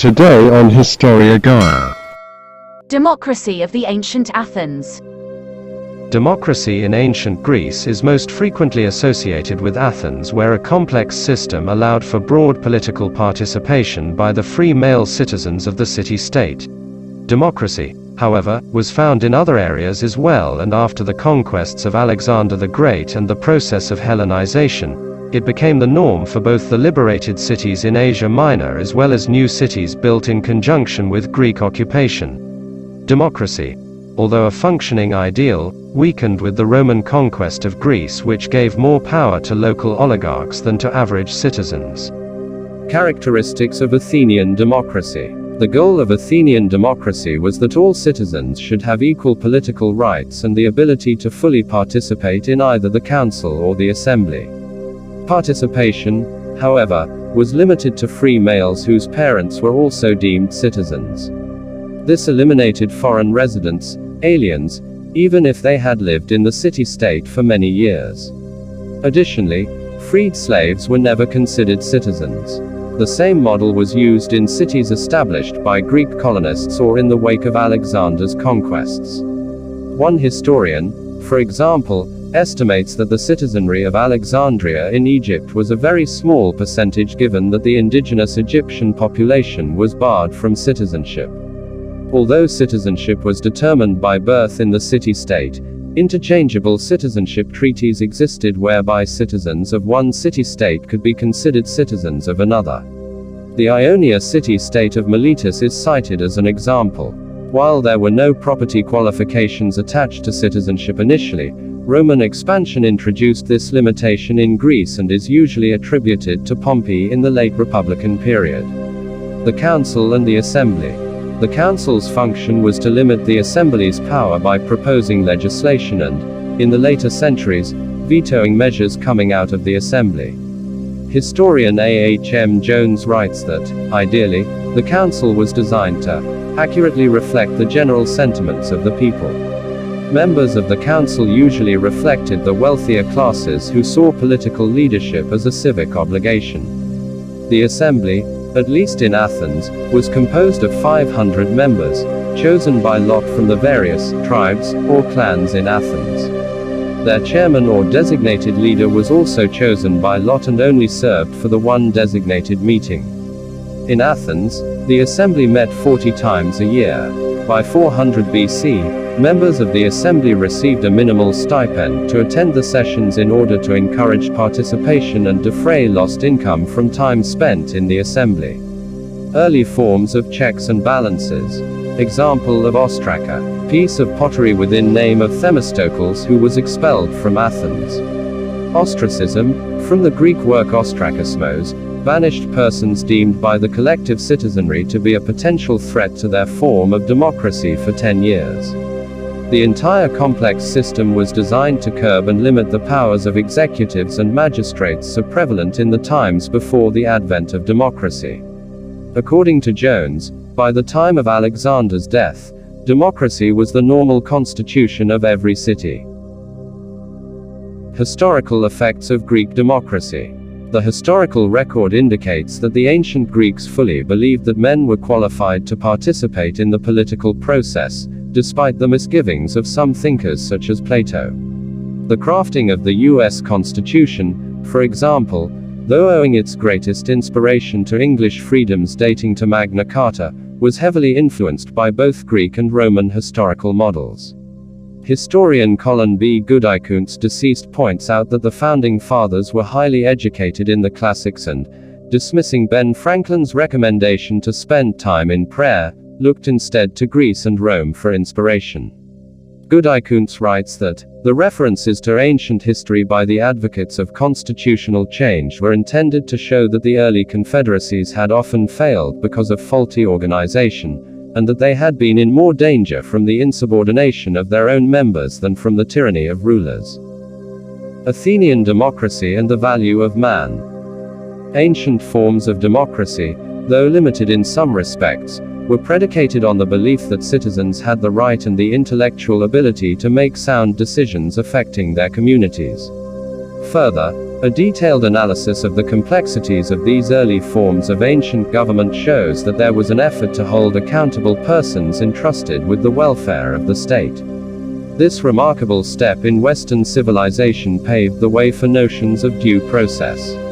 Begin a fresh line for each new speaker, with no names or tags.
Today on Historia Gaia.
Democracy of the ancient Athens.
Democracy in ancient Greece is most frequently associated with Athens, where a complex system allowed for broad political participation by the free male citizens of the city-state. Democracy, however, was found in other areas as well, and after the conquests of Alexander the Great and the process of Hellenization, it became the norm for both the liberated cities in Asia Minor as well as new cities built in conjunction with Greek occupation. Democracy, although a functioning ideal, weakened with the Roman conquest of Greece, which gave more power to local oligarchs than to average citizens.
Characteristics of Athenian democracy. The goal of Athenian democracy was that all citizens should have equal political rights and the ability to fully participate in either the council or the assembly. Participation, however, was limited to free males whose parents were also deemed citizens. This eliminated foreign residents, aliens, even if they had lived in the city-state for many years. Additionally, freed slaves were never considered citizens. The same model was used in cities established by Greek colonists or in the wake of Alexander's conquests. One historian, for example, estimates that the citizenry of Alexandria in Egypt was a very small percentage, given that the indigenous Egyptian population was barred from citizenship. Although citizenship was determined by birth in the city-state, interchangeable citizenship treaties existed whereby citizens of one city-state could be considered citizens of another. The Ionia city-state of Miletus is cited as an example. While there were no property qualifications attached to citizenship initially, Roman expansion introduced this limitation in Greece and is usually attributed to Pompey in the late Republican period. The Council and the Assembly. The Council's function was to limit the Assembly's power by proposing legislation and, in the later centuries, vetoing measures coming out of the Assembly. Historian A.H.M. Jones writes that, ideally, the Council was designed to accurately reflect the general sentiments of the people. Members of the council usually reflected the wealthier classes who saw political leadership as a civic obligation. The assembly, at least in Athens, was composed of 500 members, chosen by lot from the various tribes or clans in Athens. Their chairman or designated leader was also chosen by lot and only served for the one designated meeting. In Athens, the assembly met 40 times a year. By 400 BC, members of the assembly received a minimal stipend to attend the sessions in order to encourage participation and defray lost income from time spent in the assembly. Early forms of checks and balances. Example of ostraca, piece of pottery within name of Themistocles, who was expelled from Athens. Ostracism, from the Greek work ostrakosmos, banished persons deemed by the collective citizenry to be a potential threat to their form of democracy for 10 years. The entire complex system was designed to curb and limit the powers of executives and magistrates so prevalent in the times before the advent of democracy. According to Jones, by the time of Alexander's death, democracy was the normal constitution of every city. Historical effects of Greek democracy. The historical record indicates that the ancient Greeks fully believed that men were qualified to participate in the political process, despite the misgivings of some thinkers such as Plato. The crafting of the U.S. Constitution, for example, though owing its greatest inspiration to English freedoms dating to Magna Carta, was heavily influenced by both Greek and Roman historical models. Historian Colin B. Goodikuntz deceased points out that the Founding Fathers were highly educated in the classics and, dismissing Ben Franklin's recommendation to spend time in prayer, looked instead to Greece and Rome for inspiration. Goodikuntz writes that, the references to ancient history by the advocates of constitutional change were intended to show that the early confederacies had often failed because of faulty organization, and that they had been in more danger from the insubordination of their own members than from the tyranny of rulers. Athenian democracy and the value of man. Ancient forms of democracy, though limited in some respects, were predicated on the belief that citizens had the right and the intellectual ability to make sound decisions affecting their communities. Further, A detailed analysis of the complexities of these early forms of ancient government shows that there was an effort to hold accountable persons entrusted with the welfare of the state. This remarkable step in Western civilization paved the way for notions of due process.